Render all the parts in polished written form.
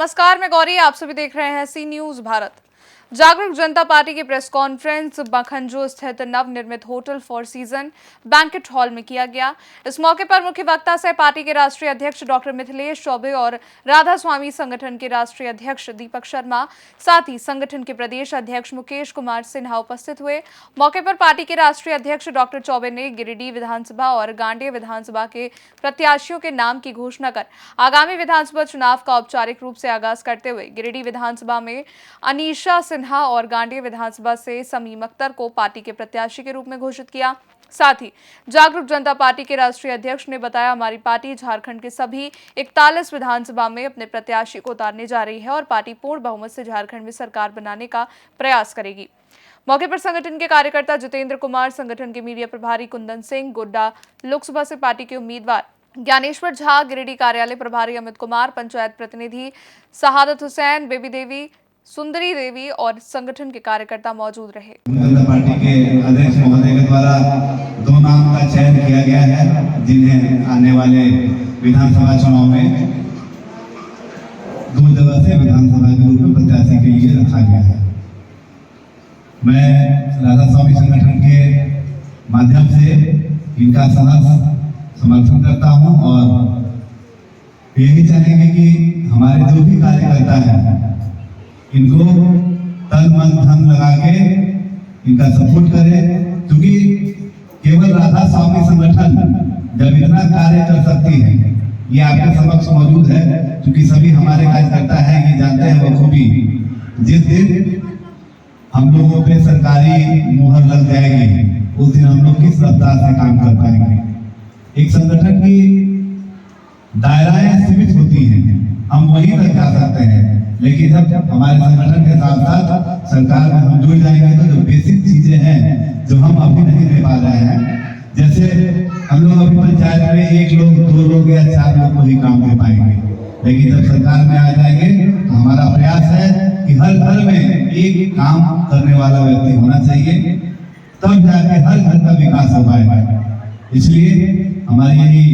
नमस्कार, मैं गौरी। आप सभी देख रहे हैं सी न्यूज भारत। जागरूक जनता पार्टी की प्रेस कॉन्फ्रेंस बखंजो स्थित नवनिर्मित hotel four season banquet hall में किया गया। इस मौके पर मुख्य वक्ता से पार्टी के राष्ट्रीय अध्यक्ष डॉक्टर मिथिलेश चौबे और राधा स्वामी संगठन के राष्ट्रीय अध्यक्ष दीपक शर्मा, साथ ही संगठन के प्रदेश अध्यक्ष मुकेश कुमार सिन्हा उपस्थित हुए। मौके पर पार्टी के राष्ट्रीय अध्यक्ष डॉक्टर चौबे ने गिरिडीह विधानसभा और गांडेय विधानसभा के प्रत्याशियों के नाम की घोषणा कर आगामी विधानसभा चुनाव का औपचारिक रूप से आगाज करते हुए गिरिडीह विधानसभा में अनीशा सिन्हा और गांडेय विधानसभा से समीम अख्तर को पार्टी के प्रत्याशी के रूप में घोषित किया। साथ ही जागरूक जनता पार्टी के राष्ट्रीय अध्यक्ष ने बताया, हमारी पार्टी झारखंड के सभी 41 विधानसभा में अपने प्रत्याशी को उतारने जा रही है और पार्टी पूर्ण बहुमत से झारखंड में सरकार बनाने का प्रयास करेगी। मौके पर संगठन के कार्यकर्ता जितेंद्र कुमार, संगठन के मीडिया प्रभारी कुंदन सिंह, गोड्डा लोकसभा से पार्टी के उम्मीदवार ज्ञानेश्वर झा, गिरिडीह कार्यालय प्रभारी अमित कुमार, पंचायत प्रतिनिधि शहादत हुसैन, बेबी देवी, सुंदरी देवी और संगठन के कार्यकर्ता मौजूद रहे। जनता पार्टी के अध्यक्ष महोदय के द्वारा दो नाम का चयन किया गया है, जिन्हें आने वाले विधानसभा चुनाव में दो जगह से विधानसभा के रूप में प्रत्याशी के लिए रखा गया है। मैं राधा स्वामी संगठन के माध्यम से इनका समर्थन करता हूं और यही चाहेंगे कि हमारे जो भी कार्यकर्ता हैं इनको तन मन धन लगा के इनका सपोर्ट करें, क्योंकि केवल राधा स्वामी संगठन जब इतना कार्य कर सकती है, ये आपके समक्ष मौजूद है, क्योंकि सभी हमारे कार्यकर्ता हैं, ये जानते हैं बखूबी जिस दिन हम लोगों पे सरकारी मुहर लग जाएगी उस दिन हम लोग किस रफ्तार से काम कर पाएंगे। एक संगठन की दायराएं सीमित होती हैं, हम वहीं तक जा सकते हैं, लेकिन जब हमारे संगठन के साथ साथ सरकार में हम जुड़ जाएंगे तो जो बेसिक चीजें हैं जो हम अभी नहीं दे पा रहे हैं, जैसे हम लोग अभी पंचायत में 1 लोग 2 लोग या 4 लोग को ही काम दे पाएंगे, लेकिन जब सरकार में आ जाएंगे तो हमारा प्रयास है कि हर घर में एक काम करने वाला व्यक्ति होना चाहिए, तब जाके हर घर का विकास हो पाएगा। इसलिए हमारी यही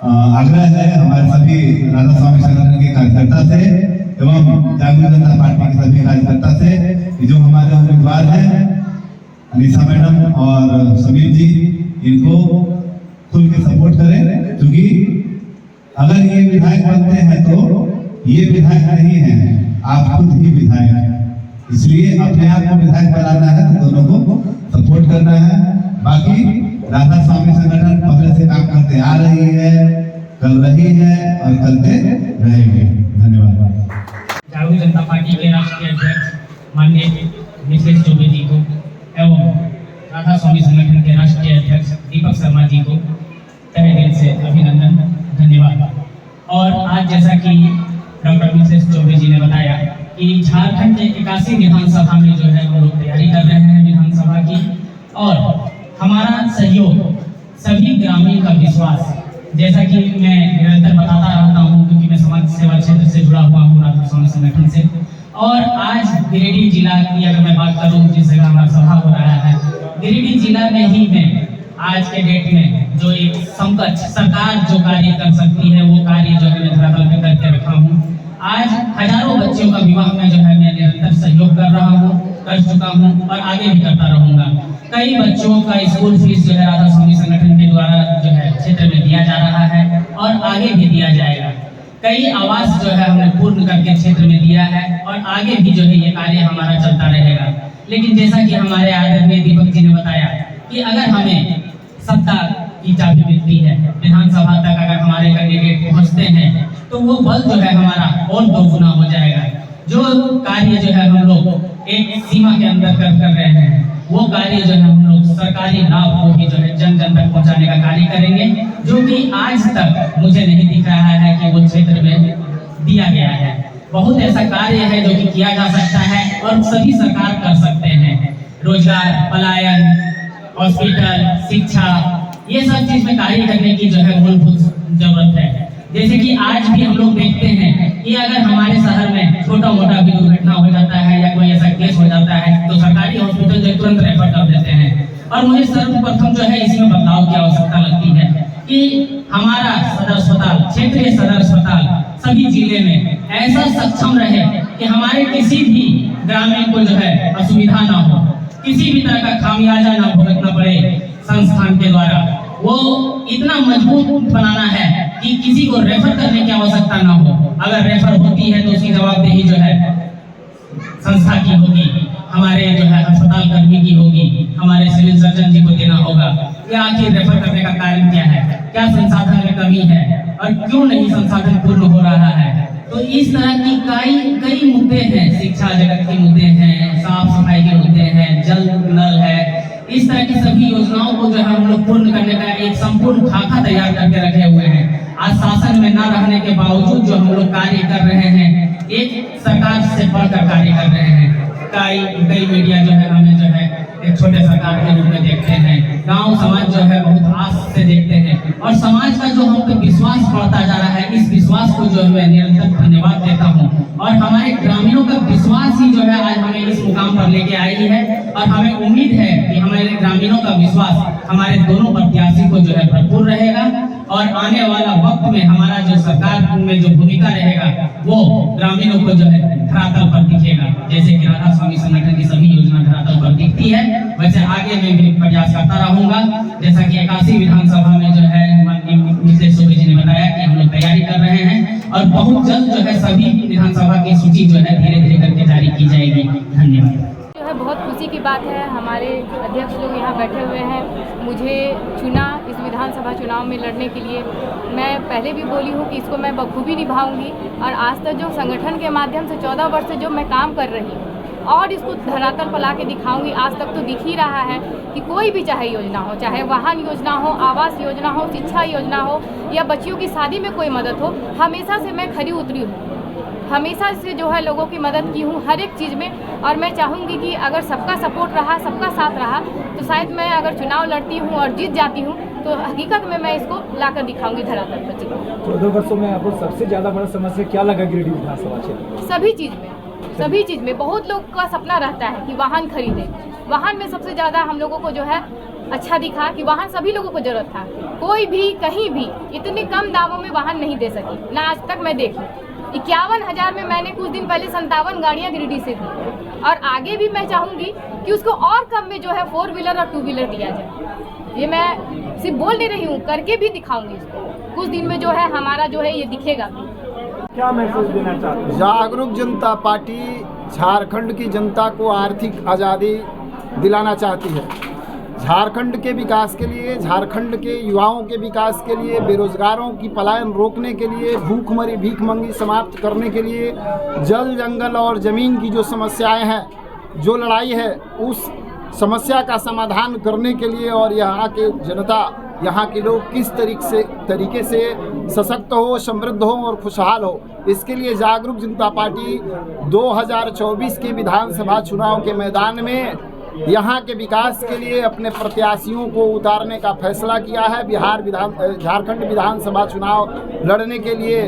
आग्रह है हमारे सभी राधा स्वामी संगठन के कार्यकर्ता से एवं जागरूक जनता पार्टी के सभी कार्यकर्ता से कि जो हमारे उम्मीदवार हैं अनीशा मैडम और समीर जी, इनको खुल के सपोर्ट करें, क्योंकि अगर ये विधायक बनते हैं तो ये विधायक नहीं है, आप खुद ही विधायक हैं। इसलिए अपने आप को विधायक बनाना है तो दोनों को सपोर्ट करना है। बाकी राधा स्वामी संगठन पहले से काम करते आ रही है, कर रही है और करते रहेंगे। धन्यवाद। जागरूक जनता पार्टी के राष्ट्रीय अध्यक्ष माननीय मिथिलेश चौबे जी को एवं राधा स्वामी संगठन के राष्ट्रीय अध्यक्ष दीपक शर्मा जी को तहे दिल से अभिनंदन, धन्यवाद। और आज जैसा कि डॉक्टर मिथिलेश चौबे जी ने बताया कि झारखंड के 81 विधानसभा में जो है वो लोग तैयारी कर रहे हैं विधानसभा की, और हमारा सहयोग सभी ग्रामीण का विश्वास, जैसा कि मैं निरंतर बताता रहता हूँ क्योंकि मैं समाज सेवा क्षेत्र से जुड़ा हुआ हूँ राधा स्वामी संगठन से। और आज गिरिडीह जिला की अगर मैं बात करूँ, जिस जगह हमारा सभा हो रहा है, गिरिडीह जिला में ही मैं आज के डेट में जो एक समकक्ष सरकार जो कार्य कर सकती है वो कार्य जो है मैं धरातल पे करके रखा हूँ। आज हजारों बच्चों का विवाह में जो है मैं निरंतर सहयोग कर रहा हूँ, कर चुका हूँ और आगे भी करता रहूंगा। कई बच्चों का स्कूल फीस जो है राधा स्वामी संगठन के द्वारा जो है क्षेत्र में दिया जा रहा है और आगे भी दिया जाएगा। कई आवास जो है हमने पूर्ण करके क्षेत्र में दिया है और आगे भी जो है ये कार्य हमारा चलता रहेगा। लेकिन जैसा कि हमारे आदरणीय दीपक जी ने बताया कि अगर हमें सत्ता की चाबी मिलती है, विधानसभा तक अगर हमारे कैंडिडेट पहुंचते हैं तो वो बल जो है हमारा और दोगुना हो जाएगा। जो कार्य जो है हम लोग एक सीमा के अंदर कर रहे हैं वो कार्य जो है हम लोग सरकारी लाभ को भी जो है जन जन तक पहुंचाने का कार्य करेंगे, जो कि आज तक मुझे नहीं दिख रहा है कि वो क्षेत्र में दिया गया है। बहुत ऐसा कार्य है जो कि किया जा सकता है और सभी सरकार कर सकते हैं। रोजगार, पलायन, हॉस्पिटल, शिक्षा, ये सब चीज में कार्य करने की जो है मूलभूत जरूरत है। जैसे कि आज भी हम लोग देखते हैं कि अगर हमारे शहर में छोटा मोटा भी दुर्घटना हो जाता है या कोई ऐसा केस हो जाता है तो सरकारी हॉस्पिटल जो तुरंत रेफर कर देते हैं। और मुझे सर्वप्रथम जो है इसमें बदलाव की आवश्यकता लगती है कि हमारा सदर अस्पताल, क्षेत्रीय सदर अस्पताल सभी जिले में ऐसा सक्षम रहे कि हमारे किसी भी ग्रामीण को जो है असुविधा ना हो, किसी भी तरह का खामियाजा ना भुगतना पड़े। संस्थान के द्वारा वो इतना मजबूत बनाना है कि किसी को रेफर करने की आवश्यकता ना हो। अगर रेफर होती है तो उसकी जवाबदेही जो है संस्था की होगी, हमारे जो है अस्पताल कर्मी की होगी, हमारे सिविल सर्जन जी को देना होगा। या आखिर रेफर करने का कारण क्या है, क्या संसाधन में कमी है और क्यों नहीं संसाधन पूर्ण हो रहा है। तो इस तरह की कई मुद्दे हैं, शिक्षा जगत के मुद्दे हैं, साफ सफाई के मुद्दे हैं, जल नल है। इस तरह की सभी योजनाओं को जो है हम लोग पूर्ण करने का एक संपूर्ण खाका तैयार करके रखे हुए हैं। आज शासन में न रहने के बावजूद जो हम लोग कार्य कर रहे हैं, एक सरकार से बढ़कर कार्य कर रहे हैं। कई मीडिया जो है हमें जो है एक छोटे सरकार के रूप में देखते हैं, गांव समाज जो है बहुत आस से देखते हैं और समाज का जो हम पे विश्वास बढ़ता जा रहा है, इस विश्वास को जो है मैं निरंतर धन्यवाद देता हूं। और हमारे ग्रामीणों का विश्वास ही जो है आज हमें इस मुकाम पर लेके आई है और हमें उम्मीद है कि हमारे ग्रामीणों का विश्वास हमारे दोनों प्रत्याशी को जो है भरपूर रहेगा और आने वाला वक्त में हमारा जो सरकार में जो भूमिका रहेगा वो ग्रामीणों को जो है धरातल पर दिखेगा। जैसे कि राधा स्वामी संगठन की सभी योजना धरातल पर दिखती है, वैसे आगे मैं भी प्रयास करता रहूंगा। जैसा कि 81 विधानसभा में जो है माननीय मिसेस चौबे जी ने बताया कि हम लोग तैयारी कर रहे हैं और बहुत जल्द जो है सभी विधानसभा की सूची जो है धीरे धीरे करके जारी की जाएगी। धन्यवाद। जो है बहुत खुशी की बात है, हमारे अध्यक्ष लोग यहाँ बैठे हुए हैं। मुझे चुना इस विधानसभा चुनाव में लड़ने के लिए। मैं पहले भी बोली हूँ कि इसको मैं बखूबी निभाऊंगी और आज तक जो संगठन के माध्यम से 14 वर्ष से जो मैं काम कर रही हूँ और इसको धरातल पर ला के दिखाऊंगी। आज तक तो दिख ही रहा है कि कोई भी चाहे योजना हो, चाहे वाहन योजना हो, आवास योजना हो, शिक्षा योजना हो या बच्चियों की शादी में कोई मदद हो, हमेशा से मैं खरी उतरी हूँ। हमेशा से जो है लोगों की मदद की हूँ हर एक चीज़ में। और मैं चाहूँगी कि अगर सबका सपोर्ट रहा, सबका साथ रहा तो शायद मैं अगर चुनाव लड़ती हूँ और जीत जाती हूँ तो हकीकत में मैं इसको लाकर दिखाऊंगी धरातल पर। 14 वर्षों में आपको सबसे ज़्यादा बड़ा समस्या क्या लगा गिरिडीह विधानसभा क्षेत्र? सभी चीज़ में बहुत लोग का सपना रहता है कि वाहन खरीदें। वाहन में सबसे ज़्यादा हम लोगों को जो है अच्छा दिखा कि वाहन सभी लोगों को जरूरत था। कोई भी कहीं भी इतने कम दामों में वाहन नहीं दे सकी ना आज तक मैं देखी। 51,000 में मैंने कुछ दिन पहले 57 गाड़ियाँ गिरिडीह से दी और आगे भी मैं चाहूँगी कि उसको और कम में जो है 4 व्हीलर और 2 व्हीलर दिया जाए। ये मैं सिर्फ बोल नहीं रही हूँ, करके भी दिखाऊंगी इसको। कुछ दिन में जो है हमारा जो है ये दिखेगा। क्या मैसेज देना चाहते हैं? जागरूक जनता पार्टी झारखंड की जनता को आर्थिक आज़ादी दिलाना चाहती है। झारखंड के विकास के लिए, झारखंड के युवाओं के विकास के लिए, बेरोजगारों की पलायन रोकने के लिए, भूखमरी भीखमंगी समाप्त करने के लिए, जल जंगल और ज़मीन की जो समस्याएं हैं, जो लड़ाई है, उस समस्या का समाधान करने के लिए और यहाँ के जनता, यहाँ के लोग किस तरीके से सशक्त हो, समृद्ध हो और खुशहाल हो, इसके लिए जागरूक जनता पार्टी 2024 के विधानसभा चुनाव के मैदान में यहाँ के विकास के लिए अपने प्रत्याशियों को उतारने का फैसला किया है। झारखंड विधानसभा चुनाव लड़ने के लिए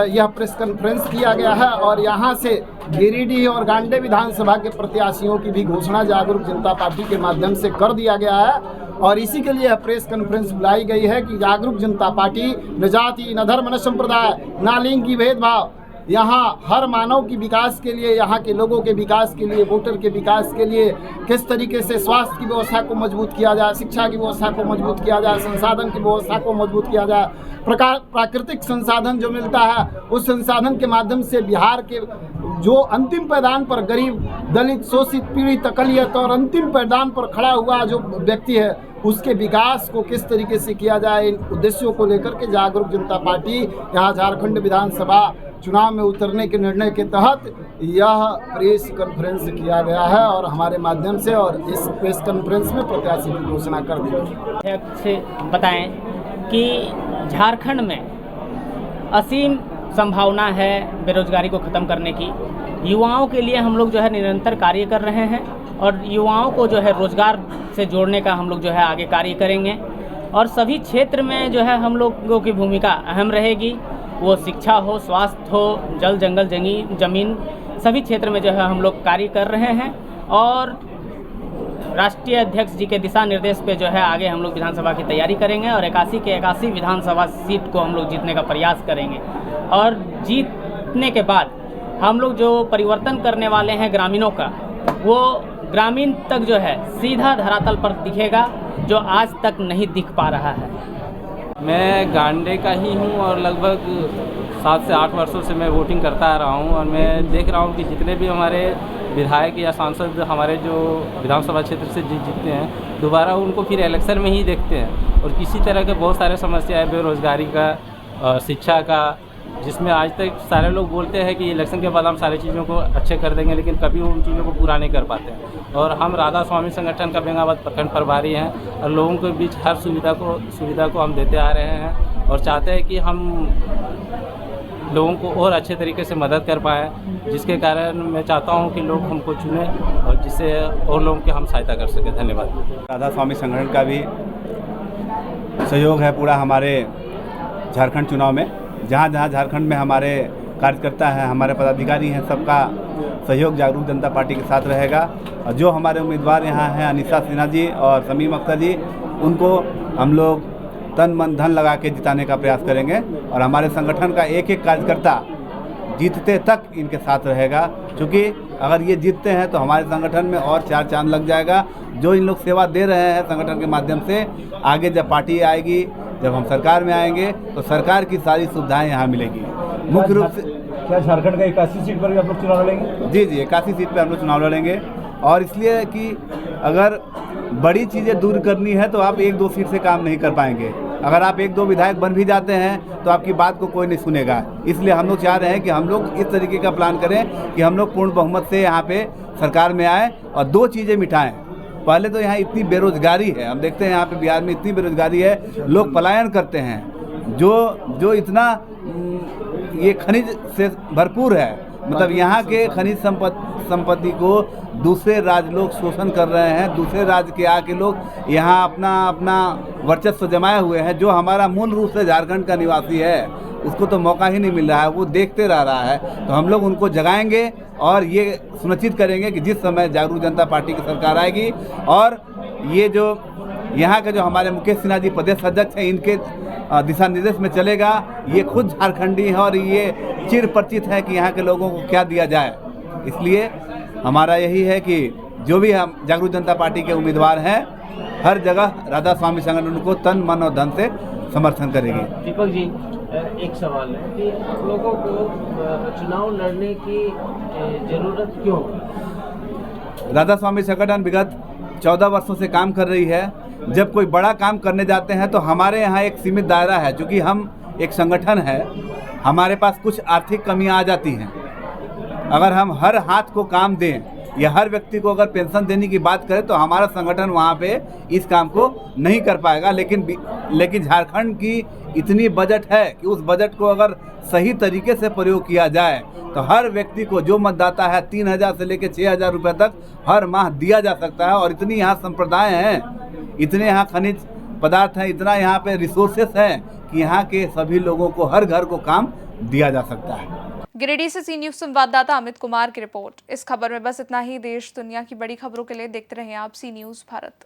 यह प्रेस कॉन्फ्रेंस किया गया है और यहाँ से गिरिडीह और गांडे विधानसभा के प्रत्याशियों की भी घोषणा जागरूक जनता पार्टी के माध्यम से कर दिया गया है और इसी के लिए प्रेस कॉन्फ्रेंस बुलाई गई है कि जागरूक जनता पार्टी न जाति, न धर्म, न संप्रदाय, न लिंग की भेदभाव, यहाँ हर मानव की विकास के लिए, यहाँ के लोगों के विकास के लिए, वोटर के विकास के लिए किस तरीके से स्वास्थ्य की व्यवस्था को मजबूत किया जाए, शिक्षा की व्यवस्था को मजबूत किया जाए, संसाधन की व्यवस्था को मजबूत किया जाए, प्राकृतिक संसाधन जो मिलता है उस संसाधन के माध्यम से बिहार के जो अंतिम पैदान पर गरीब, दलित, शोषित, पीड़ित, अकलियत और अंतिम पैदान पर खड़ा हुआ जो व्यक्ति है उसके विकास को किस तरीके से किया जाए, इन उद्देश्यों को लेकर के जागरूक जनता पार्टी यहाँ झारखंड विधानसभा चुनाव में उतरने के निर्णय के तहत यह प्रेस कॉन्फ्रेंस किया गया है और हमारे माध्यम से और इस प्रेस कॉन्फ्रेंस में प्रत्याशी की घोषणा कर दी गई। से बताएं कि झारखंड में असीम संभावना है बेरोजगारी को ख़त्म करने की। युवाओं के लिए हम लोग जो है निरंतर कार्य कर रहे हैं और युवाओं को जो है रोज़गार से जोड़ने का हम लोग जो है आगे कार्य करेंगे और सभी क्षेत्र में जो है हम लोगों की भूमिका अहम रहेगी। वो शिक्षा हो, स्वास्थ्य हो, जल जंगल ज़मीन, सभी क्षेत्र में जो है हम लोग कार्य कर रहे हैं और राष्ट्रीय अध्यक्ष जी के दिशा निर्देश पे जो है आगे हम लोग विधानसभा की तैयारी करेंगे और 81 के 81 विधानसभा सीट को हम लोग जीतने का प्रयास करेंगे। और जीतने के बाद हम लोग जो परिवर्तन करने वाले हैं ग्रामीणों का, वो ग्रामीण तक जो है सीधा धरातल पर दिखेगा, जो आज तक नहीं दिख पा रहा है। मैं गांडे का ही हूँ और लगभग 7 से 8 वर्षों से मैं वोटिंग करता आ रहा हूँ और मैं देख रहा हूँ कि जितने भी हमारे विधायक या सांसद हमारे जो विधानसभा क्षेत्र से जीतते हैं, दोबारा उनको फिर इलेक्शन में ही देखते हैं। और किसी तरह के बहुत सारे समस्या है, बेरोजगारी का, शिक्षा का, जिसमें आज तक सारे लोग बोलते हैं कि इलेक्शन के बाद हम सारी चीज़ों को अच्छे कर देंगे, लेकिन कभी उन चीज़ों को पूरा नहीं कर पाते हैं। और हम राधा स्वामी संगठन का बेंगाबाद प्रखंड प्रभारी हैं और लोगों के बीच हर सुविधा को हम देते आ रहे हैं और चाहते हैं कि हम लोगों को और अच्छे तरीके से मदद कर पाएँ, जिसके कारण मैं चाहता हूं कि लोग हमको चुनें और जिससे और लोगों की हम सहायता कर सकें। धन्यवाद। राधा स्वामी संगठन का भी सहयोग है पूरा हमारे झारखंड चुनाव में। जहाँ जहाँ झारखंड में हमारे कार्यकर्ता हैं, हमारे पदाधिकारी हैं, सबका सहयोग जागरूक जनता पार्टी के साथ रहेगा। और जो हमारे उम्मीदवार यहाँ हैं अनीसा सिन्हा जी और समीम अख्तर जी, उनको हम लोग तन मन धन लगा के जिताने का प्रयास करेंगे और हमारे संगठन का एक एक कार्यकर्ता जीतते तक इनके साथ रहेगा, क्योंकि अगर ये जीतते हैं तो हमारे संगठन में और 4 चांद लग जाएगा। जो इन लोग सेवा दे रहे हैं संगठन के माध्यम से, आगे जब पार्टी आएगी, जब हम सरकार में आएंगे तो सरकार की सारी सुविधाएं यहाँ मिलेगी। मुख्य रूप से क्या झारखंड का 81 सीट पर भी आप लोग चुनाव लड़ेंगे? जी 81 सीट पर हम लोग चुनाव लड़ेंगे। और इसलिए कि अगर बड़ी चीज़ें दूर करनी है तो आप 1-2 सीट से काम नहीं कर पाएंगे। अगर आप 1-2 विधायक बन भी जाते हैं तो आपकी बात को कोई नहीं सुनेगा। इसलिए हम लोग चाह रहे हैं कि हम लोग इस तरीके का प्लान करें कि हम लोग पूर्ण बहुमत से यहाँ पे सरकार में आए और 2 चीज़ें मिटाएं। पहले तो यहाँ इतनी बेरोजगारी है, हम देखते हैं यहाँ पे बिहार में इतनी बेरोजगारी है, लोग पलायन करते हैं। जो इतना ये खनिज से भरपूर है, मतलब यहाँ के खनिज संपत्ति को दूसरे राज्य लोग शोषण कर रहे हैं। दूसरे राज्य के आके लोग यहाँ अपना वर्चस्व जमाए हुए हैं। जो हमारा मूल रूप से झारखंड का निवासी है, उसको तो मौका ही नहीं मिल रहा है, वो देखते रह रहा है। तो हम लोग उनको जगाएंगे और ये सुनिश्चित करेंगे कि जिस समय जागरूक जनता पार्टी की सरकार आएगी और ये जो यहाँ के जो हमारे मुकेश सिन्हा जी प्रदेश अध्यक्ष हैं, इनके दिशा निर्देश में चलेगा। ये खुद झारखंडी है और ये चिर परिचित है कि यहाँ के लोगों को क्या दिया जाए। इसलिए हमारा यही है कि जो भी हम जागरूक जनता पार्टी के उम्मीदवार हैं, हर जगह राधा स्वामी संगठन को तन मन और धन से समर्थन करेगी। दीपक जी, एक सवाल है कि आप लोगों को चुनाव लड़ने की जरूरत क्यों? राधा स्वामी संगठन विगत 14 वर्षों से काम कर रही है। जब कोई बड़ा काम करने जाते हैं तो हमारे यहाँ एक सीमित दायरा है, क्योंकि हम एक संगठन है, हमारे पास कुछ आर्थिक कमियां आ जाती हैं। अगर हम हर हाथ को काम दें या हर व्यक्ति को अगर पेंशन देने की बात करें तो हमारा संगठन वहाँ पे इस काम को नहीं कर पाएगा। लेकिन झारखंड की इतनी बजट है कि उस बजट को अगर सही तरीके से प्रयोग किया जाए तो हर व्यक्ति को, जो मतदाता है, 3000 से लेकर 6000 रुपये तक हर माह दिया जा सकता है। और इतनी यहाँ संप्रदाय हैं, इतने यहाँ खनिज पदार्थ हैं, इतना यहाँ पे रिसोर्सेस हैं कि यहाँ के सभी लोगों को हर घर को काम दिया जा सकता है। गिरिडीह से सी न्यूज संवाददाता अमित कुमार की रिपोर्ट। इस खबर में बस इतना ही। देश दुनिया की बड़ी खबरों के लिए देखते रहें आप सी न्यूज भारत।